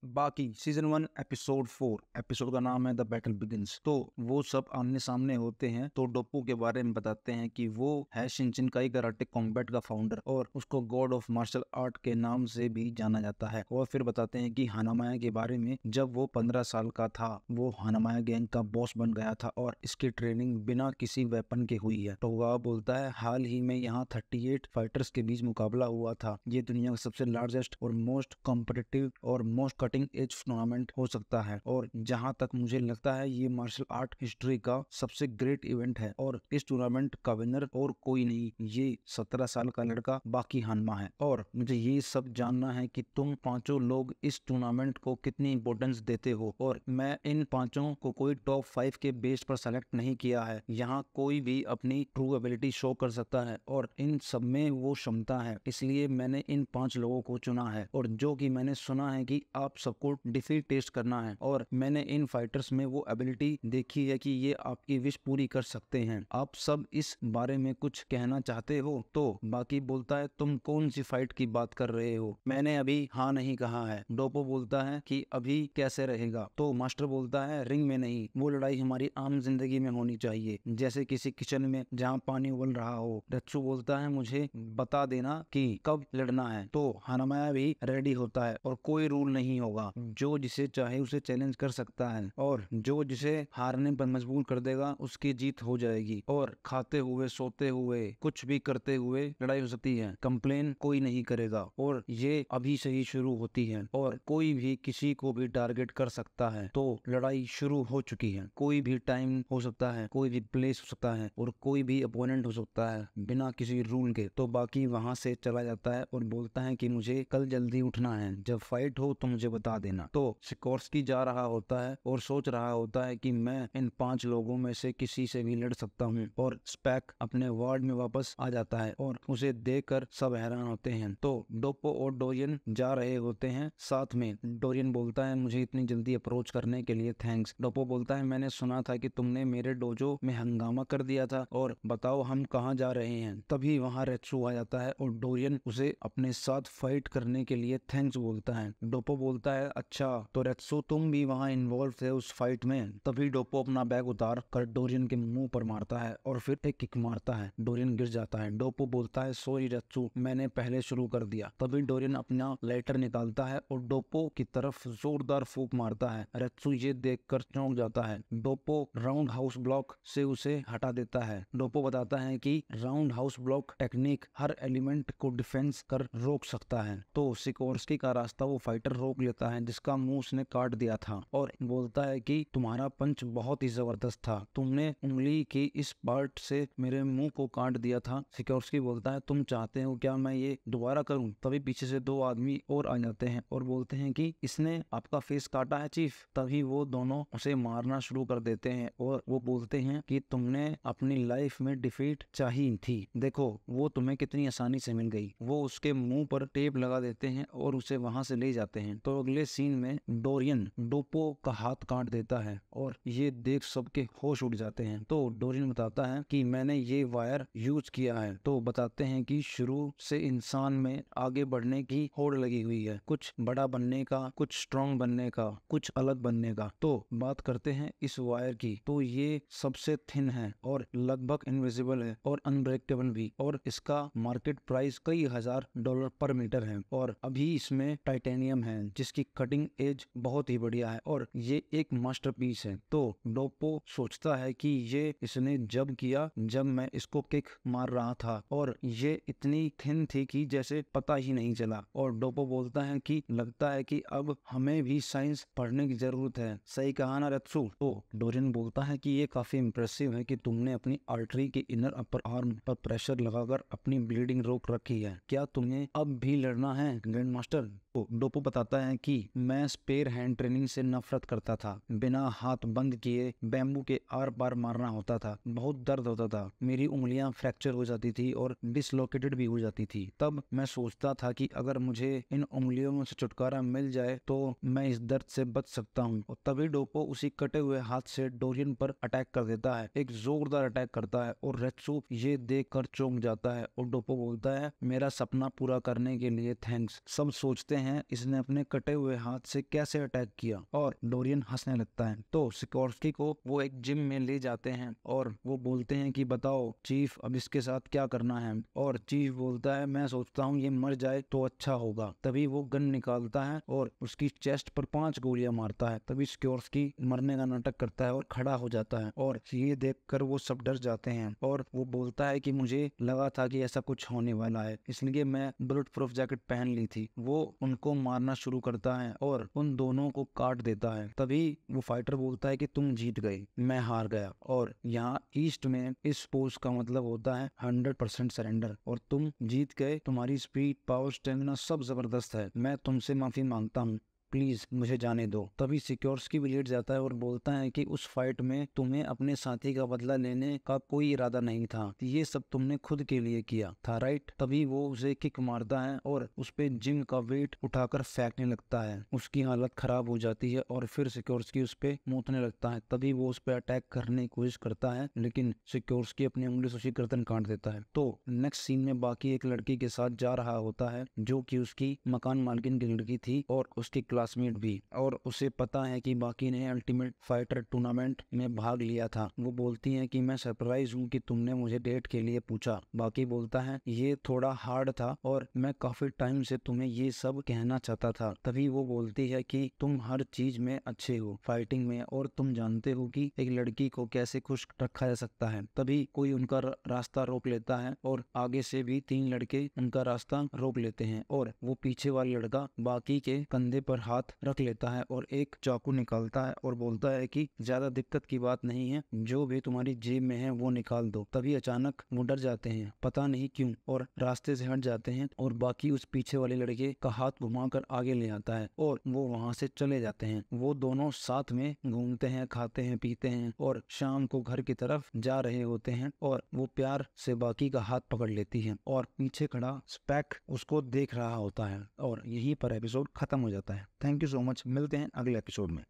बाकी season 1 episode 4 episode का नाम है द बैटल बिगिंस। तो वो सब आमने सामने होते हैं तो डोप्पो के बारे में बताते हैं कि वो है शिनचिनकाई कराटे कॉम्बैट का फाउंडर और उसको गॉड ऑफ मार्शल आर्ट के नाम से भी जाना जाता है। और फिर बताते हैं कि हानामाया के बारे में, जब वो 15 साल का था वो हानामाया गैंग का बॉस बन गया था और इसकी ट्रेनिंग बिना किसी वेपन के हुई है। टोगावा बोलता है हाल ही में यहाँ 38 फाइटर्स के बीच मुकाबला हुआ था। ये दुनिया का सबसे लार्जेस्ट और मोस्ट कॉम्पिटिटिव और मोस्ट कटिंग एज टूर्नामेंट हो सकता है और जहां तक मुझे लगता है ये मार्शल आर्ट हिस्ट्री का सबसे ग्रेट इवेंट है और इस टूर्नामेंट का विनर और कोई नहीं, ये 17 साल का लड़का बाकी हानमा है। और मुझे ये सब जानना है कि तुम पांचों लोग इस टूर्नामेंट को कितनी इंपॉर्टेंस देते हो। और मैं इन पांचों को कोई टॉप 5 के बेस पर सेलेक्ट नहीं किया है। यहाँ कोई भी अपनी ट्रू एबिलिटी शो कर सकता है और इन सब में वो क्षमता है, इसलिए मैंने इन 5 लोगों को चुना है। और जो कि मैंने सुना है कि आप सबको डिफीट टेस्ट करना है और मैंने इन फाइटर्स में वो एबिलिटी देखी है कि ये आपकी विश पूरी कर सकते हैं। आप सब इस बारे में कुछ कहना चाहते हो? तो बाकी बोलता है तुम कौन सी फाइट की बात कर रहे हो? मैंने अभी हाँ नहीं कहा है। डोप्पो बोलता है कि अभी कैसे रहेगा? तो मास्टर बोलता है रिंग में नहीं, वो लड़ाई हमारी आम जिंदगी में होनी चाहिए, जैसे किसी किचन में जहाँ पानी उबल रहा हो। रत्सु बोलता है मुझे बता देना कि कब लड़ना है। तो हानामाया भी रेडी होता है और कोई रूल नहीं होगा, जो जिसे चाहे उसे चैलेंज कर सकता है और जो जिसे हारने पर मजबूर कर देगा उसकी जीत हो जाएगी। और खाते हुए, सोते हुए, कुछ भी करते हुए लड़ाई हो सकती है, कंप्लेन कोई नहीं करेगा और ये अभी से ही शुरू होती है और कोई भी किसी को भी टारगेट कर सकता है। तो लड़ाई शुरू हो चुकी है। कोई भी टाइम हो सकता है, कोई भी प्लेस हो सकता है और कोई भी अपोनेंट हो सकता है बिना किसी रूल के। तो बाकी वहां से चला जाता है और बोलता है कि मुझे कल जल्दी उठना है, जब फाइट हो तो मुझे बता देना। तो सिकोर्स्की जा रहा होता है और सोच रहा होता है कि मैं इन 5 लोगों में से किसी से भी लड़ सकता हूँ। और स्पैक अपने वार्ड में वापस आ जाता है और उसे देखकर सब हैरान होते हैं। तो डोप्पो और डोरियन जा रहे होते हैं साथ में। डोरियन बोलता है मुझे इतनी जल्दी अप्रोच करने के लिए थैंक्स। डोप्पो बोलता है मैंने सुना था कि तुमने मेरे डोजो में हंगामा कर दिया था, और बताओ हम कहाँ जा रहे हैं? तभी वहाँ रेत्सु आ जाता है और डोरियन उसे अपने साथ फाइट करने के लिए थैंक्स बोलता है। डोप्पो बोलता है अच्छा तो रेत्सु तुम भी वहाँ इन्वॉल्व थे उस फाइट में? तभी डोप्पो अपना बैग उतार कर डोरियन के मुंह पर मारता है और फिर एक किक मारता है। डोरियन गिर जाता है। डोप्पो बोलता है सॉरी रेत्सु, मैंने पहले शुरू कर दिया। तभी डोरियन अपना लाइटर निकालता है और डोप्पो की तरफ जोरदार फूंक मारता है। रेत्सु ये देखकर चौंक जाता है। डोप्पो राउंड हाउस ब्लॉक से उसे हटा देता है। डोप्पो बताता है कि राउंड हाउस ब्लॉक टेक्निक हर एलिमेंट को डिफेंस कर रोक सकता है। तो सिकोर्स्की का रास्ता वो फाइटर रोक लेता है जिसका मुंह उसने काट दिया था और बोलता है कि तुम्हारा पंच बहुत ही जबरदस्त था, तुमने उंगली की इस पार्ट से मेरे मुंह को काट दिया था। सिकोर्स्की बोलता है तुम चाहते हो क्या मैं ये दोबारा करूं? तभी पीछे से 2 आदमी और आ जाते हैं और बोलते हैं कि इसने आपका फेस काटा है चीफ। तभी वो दोनों उसे मारना शुरू कर देते हैं और वो बोलते हैं कि तुमने अपनी लाइफ में डिफीट चाहिए थी, देखो वो तुम्हें कितनी आसानी से मिल गई। वो उसके मुंह पर टेप लगा देते हैं और उसे वहां से ले जाते हैं। तो अगले सीन में डोरियन डोप्पो का हाथ काट देता है और ये देख सबके होश उड़ जाते हैं। तो डोरियन बताता है कि मैंने ये वायर यूज किया है। तो बताते हैं कि शुरू से इंसान में आगे बढ़ने की होड़ लगी हुई है, कुछ बड़ा बनने का, कुछ स्ट्रॉन्ग बनने का, कुछ अलग बनने का। तो बात करते हैं इस वायर की, तो ये सबसे थिन है और लगभग इनविजिबल है और अनब्रेकेबल भी, और इसका मार्केट प्राइस कई $1000 पर मीटर है। और अभी इसमें टाइटेनियम है जिसकी कटिंग एज बहुत ही बढ़िया है और ये एक मास्टरपीस है। तो डोप्पो सोचता है कि ये इसने जब किया जब मैं इसको किक मार रहा था और ये इतनी थिन थी कि जैसे पता ही नहीं चला। और डोप्पो बोलता है कि लगता है कि अब हमें भी साइंस पढ़ने की जरूरत है, सही कहा ना रेत्सु? तो डोरियन बोलता है कि ये काफी इम्प्रेसिव है कि तुमने अपनी आर्टरी के इनर अपर आर्म पर प्रेशर लगाकर अपनी ब्लीडिंग रोक रखी है। क्या तुम्हें अब भी लड़ना है ग्रैंड मास्टर? तो डोप्पो बताता है कि मैं स्पेयर हैंड ट्रेनिंग से नफरत करता था। बिना हाथ बंद किए बैम्बू के आर पार मारना होता था, बहुत दर्द होता था, मेरी उंगलियां फ्रैक्चर हो जाती थी और डिसलोकेटेड भी हो जाती थी। तब मैं सोचता था कि अगर मुझे इन उंगलियों से छुटकारा मिल जाए तो मैं इस दर्द से बच सकता हूँ। और तभी डोप्पो उसी कटे हुए हाथ से डोरियन पर अटैक कर देता है, एक जोरदार अटैक करता है और रेत्सु ये देख कर चौंक जाता है। और डोप्पो बोलता है मेरा सपना पूरा करने के लिए थैंक्स। सब सोचते हैं इसने अपने कटे हुए हाथ से कैसे अटैक किया और डोरियन हंसने लगता है। तो सिकोर्स्की को वो एक जिम में ले जाते हैं और वो बोलते हैं कि बताओ चीफ अब इसके साथ क्या करना है। और चीफ बोलता है मैं सोचता हूँ ये मर जाए तो अच्छा होगा। तभी वो गन निकालता है और उसकी चेस्ट पर 5 गोलियां मारता है। तभी सिकोर्स्की मरने का नाटक करता है और खड़ा हो जाता है और ये देखकर वो सब डर जाते हैं और वो बोलता है कि मुझे लगा था कि ऐसा कुछ होने वाला है इसलिए मैं बुलेट प्रूफ जैकेट पहन ली थी। वो उनको मारना शुरू करता है और उन दोनों को काट देता है। तभी वो फाइटर बोलता है कि तुम जीत गए, मैं हार गया। और यहाँ ईस्ट में इस पोज का मतलब होता है 100% सरेंडर और तुम जीत गए। तुम्हारी स्पीड, पावर, स्टेमिना सब जबरदस्त है। मैं तुमसे माफी मांगता हूँ, प्लीज मुझे जाने दो। तभी सिक्योर्स्की भी लेट जाता है और बोलता है कि उस फाइट में तुम्हें अपने साथी का बदला लेने का कोई इरादा नहीं था, ये सब तुमने खुद के लिए किया था, राइट। तभी वो उसे किक मारता है और उस पे जिम का वेट उठाकर फेंकने लगता है। उसकी हालत खराब हो जाती है और फिर सिक्योर्स्की उस पे मूतने लगता है। तभी वो उस पे अटैक करने की कोशिश करता है लेकिन सिक्योर्स्की अपनी उंगली से उसकी गर्दन काट देता है। तो नेक्स्ट सीन में बाकी एक लड़की के साथ जा रहा होता है जो कि उसकी मकान मालकिन की लड़की थी और उसकी क्लासमेट भी। और उसे पता है कि बाकी ने अल्टीमेट फाइटर टूर्नामेंट में भाग लिया था। वो बोलती है कि मैं सरप्राइज हूँ कि तुमने मुझे डेट के लिए पूछा। बाकी बोलता है ये थोड़ा हार्ड था और मैं काफी टाइम से तुम्हें ये सब कहना चाहता था। तभी वो बोलती है कि तुम हर चीज में अच्छे हो, फाइटिंग में, और तुम जानते हो कि एक लड़की को कैसे खुश रखा जा सकता है। तभी कोई उनका रास्ता रोक लेता है और आगे से भी 3 लड़के उनका रास्ता रोक लेते हैं और वो पीछे वाला लड़का बाकी के कंधे पर हाथ रख लेता है और एक चाकू निकालता है और बोलता है कि ज्यादा दिक्कत की बात नहीं है, जो भी तुम्हारी जेब में है वो निकाल दो। तभी अचानक वो डर जाते हैं, पता नहीं क्यों, और रास्ते से हट जाते हैं और बाकी उस पीछे वाले लड़के का हाथ घुमाकर आगे ले आता है और वो वहां से चले जाते हैं। वो दोनों साथ में घूमते हैं, खाते हैं, पीते हैं और शाम को घर की तरफ जा रहे होते हैं और वो प्यार से बाकी का हाथ पकड़ लेती है और पीछे खड़ा स्पैक उसको देख रहा होता है। और यहीं पर एपिसोड खत्म हो जाता है। थैंक यू सो मच, मिलते हैं अगले एपिसोड में।